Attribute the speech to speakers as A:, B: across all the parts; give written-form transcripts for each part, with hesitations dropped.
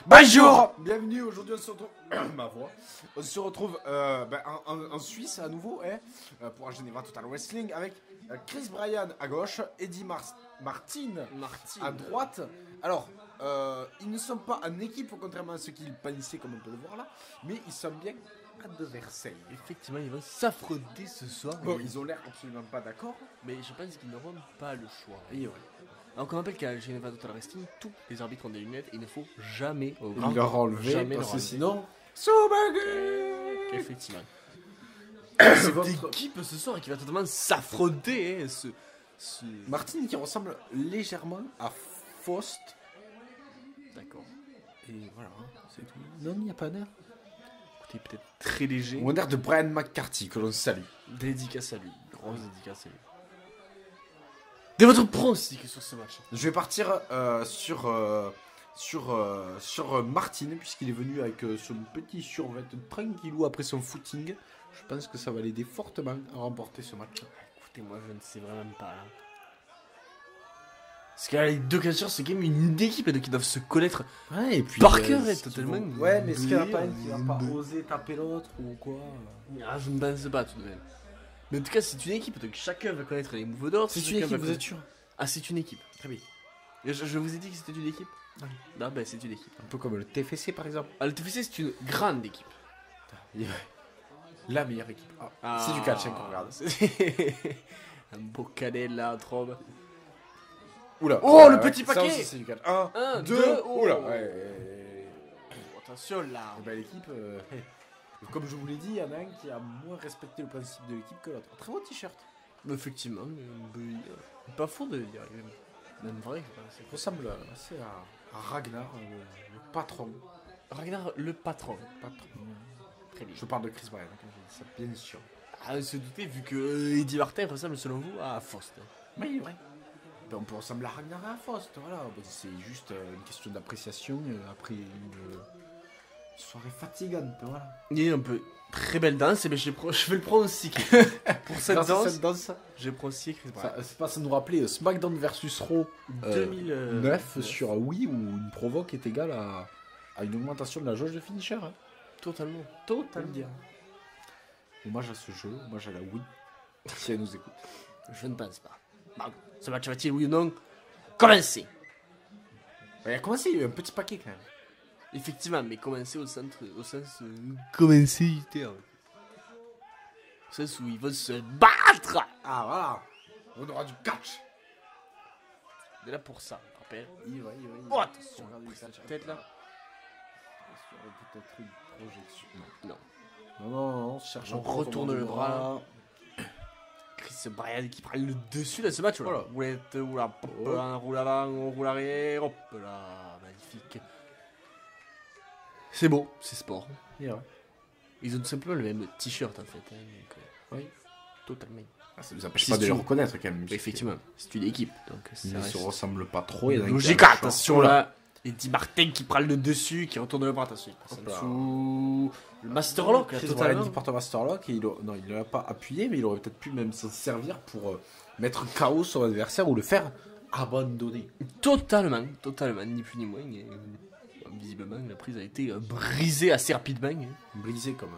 A: Bonjour. Bienvenue, aujourd'hui on se retrouve... Ma voix. On se retrouve en Suisse à nouveau pour un Geneva Total Wrestling avec Chris Bryan à gauche, Eddie Martin à droite. Alors, ils ne sont pas en équipe, contrairement à ce qu'ils pensaient, comme on peut le voir là, mais ils sont bien adversaires.
B: Effectivement, ils vont s'affronter ce soir.
A: Bon, ils ont l'air absolument pas d'accord,
B: mais je pense qu'ils n'auront pas le choix.
A: et ouais.
B: Alors qu'on rappelle qu'à Geneva Total Wrestling, tous les arbitres ont des lunettes et il ne faut jamais
A: Leur enlever,
B: jamais
A: parce
B: leur
A: que
B: enlever.
A: sinon...
B: Effectivement. Cette équipe ce soir qui va totalement s'affronter, hein,
A: Martin qui ressemble légèrement à Faust.
B: D'accord.
A: Et voilà, c'est tout. Non, il n'y a pas d'air.
B: Écoutez, peut-être très léger.
A: On a l'air de Brian McCarthy, que l'on salue.
B: Dédicace à lui. Grosse dédicace à lui. De votre pronostic sur ce match.
A: Je vais partir sur Martin, puisqu'il est venu avec son petit survêt tranquillou après son footing. Je pense que ça va l'aider fortement à remporter ce match.
B: Écoutez, moi je ne sais vraiment pas là. Parce que là, les deux catcheurs, c'est quand même une équipe qui doivent se connaître.
A: Ouais, et puis
B: Par cœur, totalement.
A: Ouais, mais est-ce qu'il n'y en a pas un
B: doué,
A: qui va pas oser taper l'autre ou quoi?
B: Ah, je ne pense pas tout de même. Mais en tout cas, c'est une équipe, donc chacun va connaître les moves d'ordre.
A: C'est une
B: chacun
A: équipe,
B: va
A: vous êtes sûr?
B: Ah, c'est une équipe.
A: Très bien.
B: Et je vous ai dit que c'était une équipe.
A: Ouais.
B: Non, bah c'est une équipe.
A: Un peu comme le TFC par exemple.
B: Ah, le TFC, c'est une grande équipe.
A: La meilleure équipe. Ah,
B: Ah.
A: c'est du catch hein, qu'on regarde.
B: Un beau cadet là, trop.
A: Oula.
B: Oh, le petit
A: ça
B: paquet.
A: aussi, c'est du catch. 1,
B: Un,
A: 2,
B: deux, oh.
A: oula.
B: Attention là.
A: Et ben, l'équipe, comme je vous l'ai dit, il y en a un qui a moins respecté le principe de l'équipe que l'autre. Très beau t-shirt.
B: Effectivement, pas faux de le dire. Même vrai.
A: Il ressemble assez à Ragnar, le patron.
B: Ragnar, le patron. Très bien.
A: Je parle de Chris Bryan, quand je dis ça, bien sûr.
B: Ah, on se doutait vu que Eddie Martin ressemble selon vous à Faust.
A: Oui, vrai. Ben, on peut ressembler à Ragnar et à Faust, voilà. Ben, c'est juste une question d'appréciation après une soirée fatigante, voilà.
B: Il y a un peu très belle danse, mais je vais le pronostiquer. Pour cette
A: Grâce à
B: danse,
A: cette danse,
B: j'ai pronostiqué Chris Bryan.
A: c'est pas ça nous rappeler SmackDown versus Raw
B: 2009
A: sur Wii où une provoque est égale à une augmentation de la jauge de finisher. Hein.
B: Totalement.
A: Faut le
B: Totalement.
A: dire. Hommage à ce jeu, hommage à la Wii, si elle nous écoute.
B: Je ne pense pas. Bon, ce match va-t-il, oui ou non, commencer?
A: Il a commencé, il y a eu un petit paquet quand même.
B: Effectivement, mais commencer au sens commencer, au sens où ils vont se battre.
A: Ah voilà, on aura du catch.
B: On est là pour ça, rappelle.
A: Il va.
B: Oh, attention,
A: Regardez
B: prise
A: ça,
B: de tête là.
A: Il y aurait peut-être une projection.
B: Non.
A: Non, cherche
B: On retourne le bras. Chris Bryan qui prend le dessus dans ce match.
A: Voilà.
B: Roulette, oula, pop, un roule avant, on roule arrière, hop là, magnifique. C'est beau, c'est sport.
A: Yeah.
B: Ils ont tout simplement le même t-shirt en fait. Hein, donc,
A: Oui.
B: Totalement.
A: Ah, ça nous empêche
B: Si
A: pas de
B: tu-
A: les reconnaître quand même.
B: Effectivement, c'est une équipe. Donc
A: Ils
B: ça
A: ne
B: reste
A: se ressemblent pas trop. Il y en a un qui
B: logique.
A: a le short.
B: Attention là. Eddie Martin qui prend le dessus, qui retourne le bras. Attention, il passe en
A: Hop là.
B: dessous. Le Masterlock là,
A: Chris Bryan
B: totalement.
A: qui porte un Masterlock et non, il ne l'a pas appuyé, mais il aurait peut-être pu même s'en servir pour mettre KO son adversaire ou le faire abandonner.
B: Totalement, ni plus ni moins. Et, visiblement, la prise a été brisée assez rapidement. Hein.
A: Brisé comme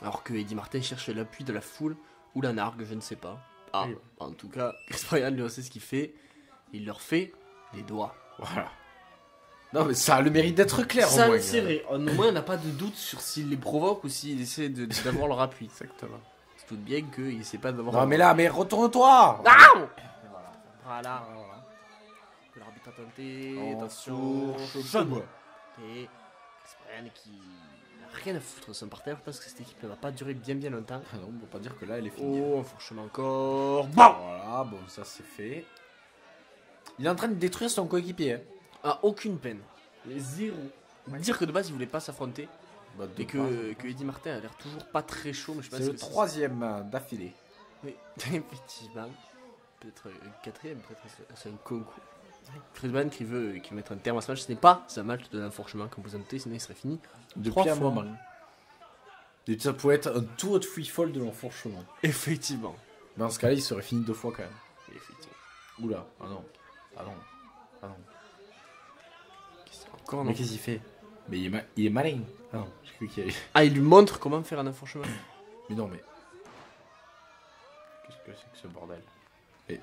B: Alors que Eddie Martin cherche l'appui de la foule ou la nargue, je ne sais pas. Ah,
A: Oui.
B: en tout cas, Chris Bryan lui sait ce qu'il fait. Il leur fait les doigts.
A: Voilà. Non, mais ça a le mérite d'être clair
B: Ça,
A: au moins.
B: c'est vrai. Au moins, on n'a pas de doute sur s'il les provoque ou s'il essaie d'avoir leur appui.
A: Exactement.
B: C'est tout bien qu'il essaie pas d'avoir.
A: Non, mais là, mais retourne-toi.
B: Ah voilà. Que l'arbitre a tenté.
A: En
B: Attention.
A: source,
B: Jeune.
A: boum.
B: Et Chris Bryan qui n'a rien à foutre de son parterre parce que cette équipe ne va pas durer bien bien longtemps.
A: Ah non, on peut pas dire que là, elle est finie.
B: Oh, franchement encore. Bon.
A: Voilà, bon, ça c'est fait. Il est en train de détruire son coéquipier. Hein.
B: Ah, aucune peine. Les zéro. Dire que de base il voulait pas s'affronter
A: Bah,
B: et que Eddie Martin a l'air toujours pas très chaud, mais je pense
A: c'est
B: que
A: le troisième d'affilée.
B: Oui, effectivement. Peut-être un quatrième, peut-être c'est un concours. Chris Bryan qui veut mettre un terme à ce match, ce n'est pas un match de l'enfourchement comme vous en doutez, sinon il serait fini.
A: Depuis
B: 3
A: un
B: fois.
A: moment. Et ça pourrait être un tour de freefall de l'enfourchement.
B: Effectivement.
A: Mais dans ce cas-là, il serait fini 2 fois quand même.
B: Effectivement.
A: Oula, ah non. Ah non. Ah non.
B: Question. Encore non.
C: Mais qu'est-ce qu'il fait? Mais il est malin. Ah non, j'ai cru qu'il allait...
B: Ah, il lui montre comment faire un enfourchement.
C: Mais non, mais... Qu'est-ce que c'est que ce bordel? Et...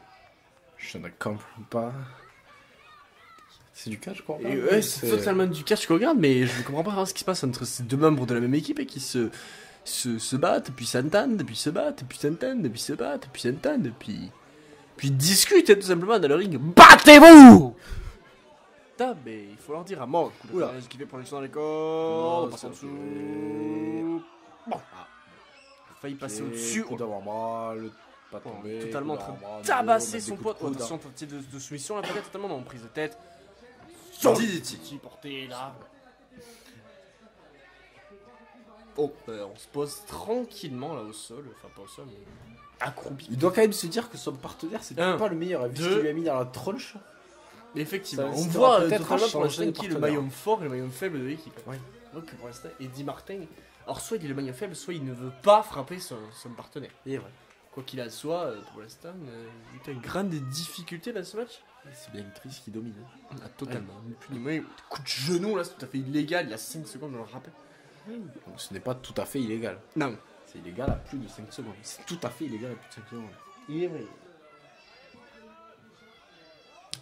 C: Je ne comprends pas... C'est du catch, je crois.
B: Et ouais, c'est totalement du catch qu'on regarde, mais je ne comprends pas vraiment ce qui se passe entre ces deux membres de la même équipe et qui se battent, puis s'entendent, puis se battent, puis s'entendent, puis se battent, puis s'entendent, puis discutent tout simplement dans le ring. Battez-vous! Putain, mais il faut leur dire à mort. Oula, ce qui fait projection dans les corps, on passe en dessous. Bon, failli passer au-dessus.
C: Coup d'avant-bras, le pas
B: Bon,
C: tombé.
B: totalement en
C: coup
B: train
C: d'avant-bras,
B: de tabasser
C: mettre
B: son
C: des coups
B: pote.
C: de coude.
B: Attention, tentative de soumission, là, peut-être totalement en prise de tête.
C: DDT.
B: Porté là. Oh, on se pose tranquillement là au sol, enfin pas au sol, mais accroupi.
C: Il doit quand même se dire que son partenaire, c'est
B: Un,
C: pas le meilleur. Vu ce
B: deux.
C: qu'il lui a mis dans la tronche.
B: Effectivement,
C: Ça
B: on
C: incitera
B: voit
C: peut-être
B: totalement
C: à
B: pour l'instant
C: changer de
B: qui est le
C: partenaire.
B: maillon fort et le maillon faible de l'équipe.
C: Oui.
B: Donc pour l'instant, Eddie Martin, alors soit il est le maillon faible, soit il ne veut pas frapper son partenaire.
C: Et ouais.
B: Quoi qu'il en soit, pour l'instant, il a une grande difficulté dans ce match.
C: C'est bien Chris qui domine.
B: Ah, totalement. Ni plus ni moins. Coup de genou là, c'est tout à fait illégal, il y a 5 secondes, je le rappelle.
C: Donc, ce n'est pas tout à fait illégal.
B: Non.
C: C'est illégal à plus de 5 secondes. C'est tout à fait illégal à plus de 5 secondes.
B: Il est vrai.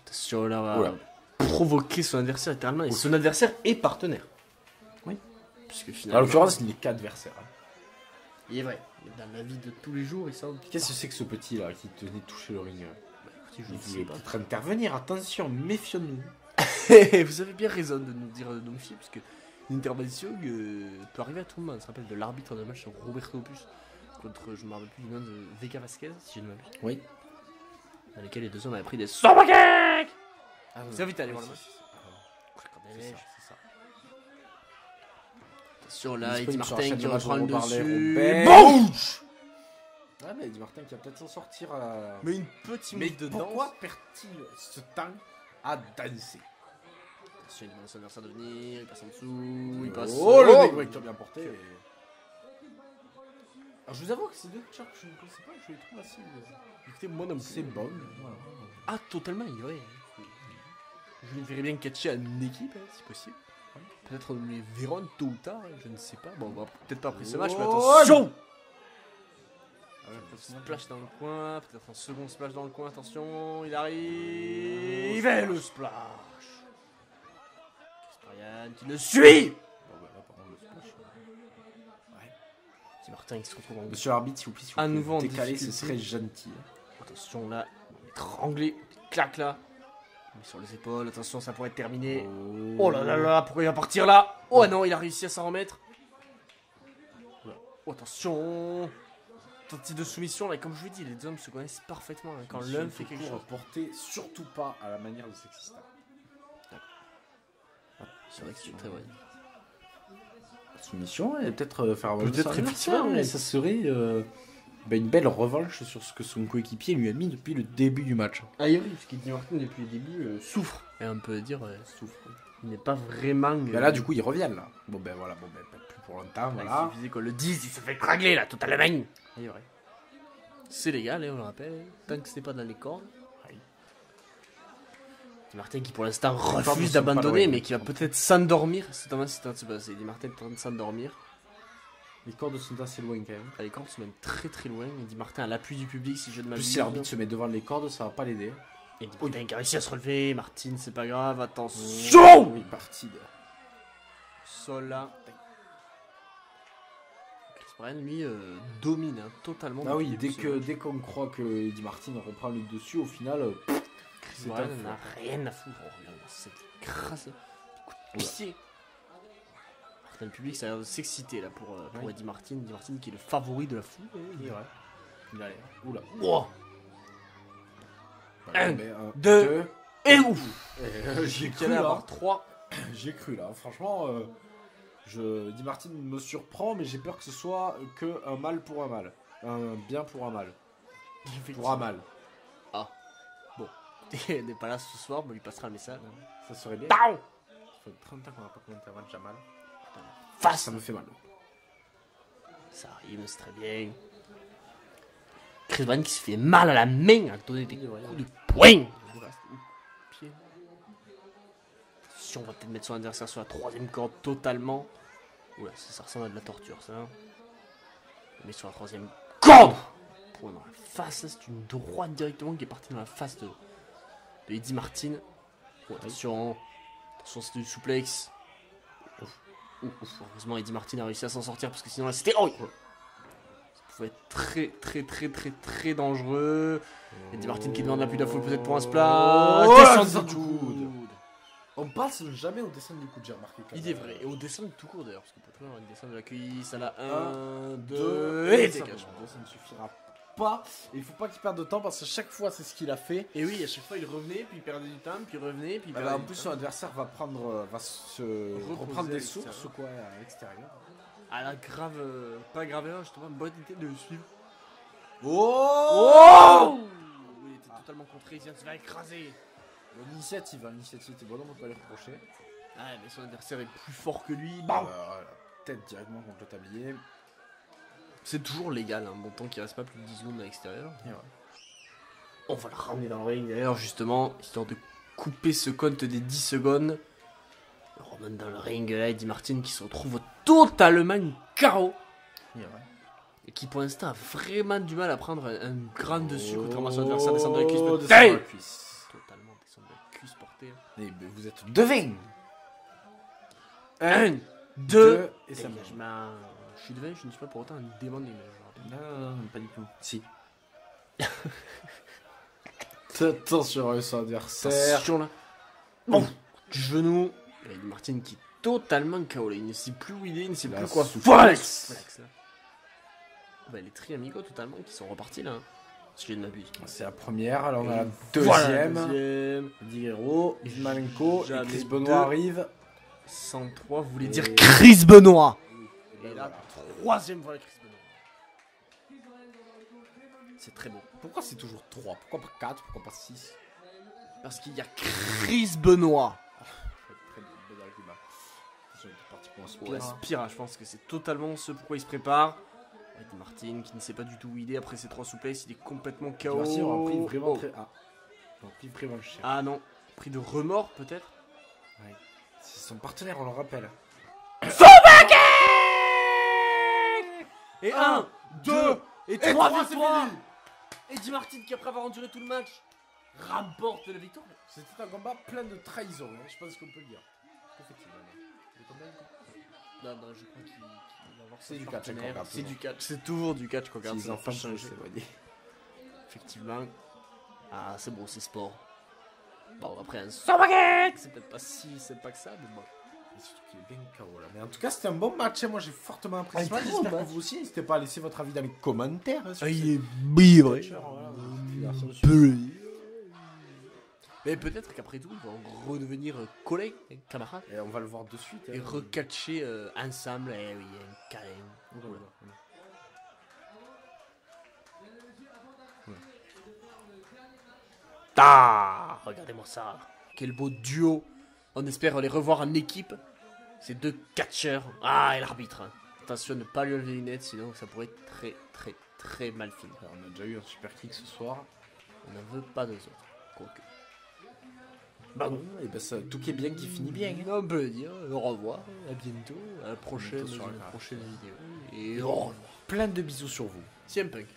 B: Attention, là, on va
C: Oula.
B: provoquer son adversaire littéralement. Et son adversaire est partenaire.
C: Oui.
B: Puisque
C: En
B: finalement.
C: l'occurrence, il n'est qu'adversaire.
B: Il est vrai. Mais dans la vie de tous les jours, il sort.
C: Qu'est-ce que c'est que ce petit là qui tenait de toucher le ring?
B: Je
C: Il
B: ne sais
C: voulait
B: pas.
C: peut-être intervenir. Attention, méfions-nous.
B: Vous avez bien raison de nous dire de nous fier, parce que l'intervention peut arriver à tout le monde. On se rappelle de l'arbitre de match Roberto Opus contre, je ne me rappelle plus du nom de Vega Vasquez, si je ne m'abuse.
C: Oui.
B: Dans lequel les deux hommes avaient pris des sobakek.
C: Ah,
B: C'est vite aller voir le
C: c'est-
B: match.
C: c'est ça, c'est ça.
B: Attention là, Eddie
C: Disponible sur
B: Martin
C: la chaîne
B: qui
C: de
B: reprend le
C: Robert
B: dessus.
C: Robert.
B: Bouch.
C: Ah, mais Eddie Martin qui va peut-être s'en sortir.
B: Mais une petite
C: Mais
B: move de
C: pourquoi
B: danse.
C: perd-il ce temps à danser?
B: Attention, il demande à son adversaire de venir, il passe en dessous, il passe.
C: Oh, le neck break qui a bien porté. Alors, je vous avoue que ces deux chars que je ne connaissais pas, je les trouve assez.
B: Écoutez, moi non plus.
C: C'est bon. Voilà.
B: Ah, totalement, il est vrai. Je les verrais bien catcher à une équipe, hein, si possible. Peut-être nous les verrons tôt ou tard, hein, je ne sais pas. Bon, on va peut-être pas après ce match, mais
C: Oh,
B: attention!
C: Ouais,
B: Splash dans le coin, peut-être un second splash dans le coin, attention, il arrive, et le splash! Chris Bryan qui le suit!
C: Bon, bah, là, par contre, le splash.
B: Petit Martin qui se retrouve en
C: Monsieur l'arbitre, s'il vous plaît, si vous
B: À
C: pouvez
B: nouveau en
C: décaler, ce
B: difficulté.
C: serait gentil.
B: Attention là, étranglé, clac là. Mais sur les épaules, attention, ça pourrait être terminé. Oh là là là, pourquoi il va partir là? Oh non, il a réussi à s'en remettre. Oh, attention. Tentative de soumission, là, comme je vous l'ai dit, les deux hommes se connaissent parfaitement. Hein, quand l'un fait quelque chose.
C: Porté surtout pas à la manière de Sexy Star.
B: C'est vrai que c'est très vrai.
C: Soumission et peut-être faire
B: Peut-être effectivement,
C: mais
B: mais-
C: ça serait une belle revanche sur ce que son coéquipier lui a mis depuis le début du match.
B: Ah oui, parce qu'Eddie Martin depuis le début souffre. Et on peut dire souffre. Il n'est pas vraiment.
C: Mais là, du coup, ils reviennent là. Bon ben voilà, bon ben pas plus pour longtemps,
B: Il
C: voilà.
B: suffisait qu'on le dise, il se fait cragler là, totalement. Et vrai. C'est légal, hein, on le rappelle, tant que c'est pas dans les cordes.
C: Oui.
B: Eddie Martin qui pour l'instant
C: cordes ne
B: refuse
C: sont pas
B: d'abandonner,
C: loin.
B: mais qui va peut-être s'endormir. C'est Thomas, c'est un petit peu. C'est Eddie Martin qui est en train de s'endormir.
C: Les cordes sont assez loin quand même.
B: Ah, les cordes sont même très très loin. Eddie Martin à l'appui du public, si je ne
C: En plus,
B: m'abuse.
C: si l'arbitre se met devant les cordes, ça va pas l'aider.
B: Eddie Martin qui a réussi à se relever. Martin, c'est pas grave, attention.
C: Oui, parti.
B: Sol là. Chris Bryan, lui, domine hein, totalement.
C: Ah
B: depuis
C: oui,
B: le début de ce match.
C: dès qu'on croit que Eddie Martin reprend le dessus, au final,
B: Chris
C: c'est
B: Bryan
C: un
B: n'a rien à foutre. Oh, regarde cette crasse. Coup de pied. Martin, le public, ça a l'air de s'exciter là pour
C: Oui.
B: Eddie Martin. Eddie Martin qui est le favori de la foule.
C: c'est vrai.
B: Il a l'air.
C: Oula.
B: Wow. Un,
C: Mais,
B: deux. Et ouf.
C: J'y ai
B: Il
C: cru
B: allait
C: là.
B: avoir 3.
C: J'y ai cru là. Franchement, Eddie Martin me surprend, mais j'ai peur que ce soit que un mal pour un mal. Un bien pour un mal. Pour un mal.
B: Il n'est pas là ce soir, mais on lui passera le message.
C: Ça serait bien.
B: Down.
C: Ça fait 30 ans qu'on n'a pas commenté un match à mal.
B: Face.
C: Ça me fait mal.
B: Ça arrive, c'est très bien. Chris Bryan qui se fait mal à la main à donner des coups de poing. attention, on va peut-être mettre son adversaire sur la troisième corde totalement. Oula, ça ressemble à de la torture, ça. On met sur la troisième corde. Dans la face, c'est une droite directement qui est partie dans la face de Eddie Martin. Oh, attention, c'est du souplex. Heureusement, Eddie Martin a réussi à s'en sortir parce que sinon là c'était. Oh, ça pouvait être très dangereux. Eddie Martin qui demande l'appui de la foule peut-être pour un splash. Descente du coude.
C: On passe jamais au descente du coude, j'ai remarqué.
B: Il est vrai. Et au descente tout court d'ailleurs, parce qu'on peut très bien avoir une descente de la cuisse à la 1, 2 et dégagement.
C: Ça ne suffira pas. Et il faut pas qu'il perde de temps parce que chaque fois c'est ce qu'il a fait.
B: Et oui, à chaque fois il revenait, puis il perdait du temps, puis il revenait, puis il perdait
C: En
B: du
C: plus
B: temps.
C: son adversaire va se reprendre des sources quoi à l'extérieur.
B: Ah la grave, pas grave erreur, justement, bonne idée de le suivre.
C: Oh,
B: Il était totalement contré, il vient de se faire écraser.
C: L'initiative était bonne, on peut pas les reprocher.
B: Ah mais son adversaire est plus fort que lui.
C: La tête directement contre le tablier.
B: C'est toujours légal, hein, bon tant qu'il reste pas plus de 10 secondes à l'extérieur.
C: Et ouais.
B: On va le ramener dans le ring d'ailleurs justement, histoire de couper ce compte des 10 secondes. On remonte dans le ring là, Eddie Martin qui se retrouve totalement KO.
C: Et ouais.
B: Et qui pour l'instant a vraiment du mal à prendre un grand dessus contre son adversaire, descendre de la cuisse.
C: Descendre de la cuisse.
B: Totalement descendre de la cuisse portée.
C: Et vous êtes devin.
B: 1, 2,
C: et ça
B: je suis devin, je ne suis pas pour autant un démon de l'image.
C: Non, pas du tout. Si. Attention à son adversaire.
B: Attention là. Oh, du genou. Et Eddie Martin qui est totalement KO là. Il ne sait plus où il est, il ne sait plus quoi faire. Les tri-amigos totalement qui sont repartis là. Si je ne m'abuse.
C: C'est la première, alors on a la
B: Voilà,
C: deuxième. Guerrero, Malenko, et
B: Jamais
C: Chris
B: deux.
C: Benoit arrive.
B: 103, vous voulez
C: Et-
B: dire Chris Benoit. Et là, troisième fois Chris Benoit. C'est très beau.
C: Pourquoi c'est toujours 3? Pourquoi pas 4? Pourquoi pas 6?
B: Parce qu'il y a Chris Benoit.
C: Très bon argument. Attention, il est parti pour un
B: Ouais,
C: spire.
B: Spira, je pense que c'est totalement ce pourquoi il se prépare. Eddie Martin qui ne sait pas du tout où il est après ses 3 souplesses, il est complètement KO.
C: Merci, on a pris vraiment
B: Oh.
C: très. Ah. On a pris vraiment cher.
B: Ah non, prix de remords peut-être.
C: Ouais. C'est son partenaire, on le rappelle.
B: Et 1, 2 et 3 victoires. Eddie Martin qui après avoir enduré tout le match remporte la victoire.
C: C'était un combat plein de trahison, hein. Je pense qu'on peut le dire. Que fait-il maintenant?
B: Non, je crois qu'il va avoir
C: C'est
B: son
C: du catch,
B: partenaire.
C: encore,
B: C'est du catch, c'est toujours du catch qu'on regarde.
C: Les
B: ça n'a
C: enfants
B: pas
C: sont
B: changé.
C: s'éloigner.
B: Effectivement. Ah, c'est bon, c'est sport. Bon, après un sorbet, c'est peut-être pas si sympa que ça, mais bon.
C: Et surtout qu'il est bien KO là. Mais en tout cas, c'était un bon match. Hein. Moi, j'ai fortement apprécié.
B: Un très bon
C: J'espère que
B: match.
C: vous aussi. N'hésitez pas à laisser votre avis dans les commentaires. Hein, sur
B: Ah,
C: ce-
B: il est bibre.
C: Voilà.
B: Mais peut-être qu'après tout, ils vont redevenir collègues, camarades,
C: Et on va le voir de suite.
B: et
C: hein.
B: recatcher ensemble. Eh oui, un câlin.
C: Oula.
B: Ah, regardez-moi ça. Quel beau duo. On espère les revoir en équipe. Ces deux catcheurs. Ah, et l'arbitre. Attention de ne pas lui enlever les lunettes, sinon ça pourrait être très mal fini.
C: Alors, on a déjà eu un super kick ce soir.
B: On n'en veut pas deux autres. Quoique.
C: Bon, et ben ça, tout qui est bien qui finit bien. Hein.
B: On peut le dire. Au revoir. À bientôt. À la prochaine,
C: Bientôt sur la
B: prochaine vidéo. Et au revoir.
C: Plein de bisous sur vous.
B: CM Punk.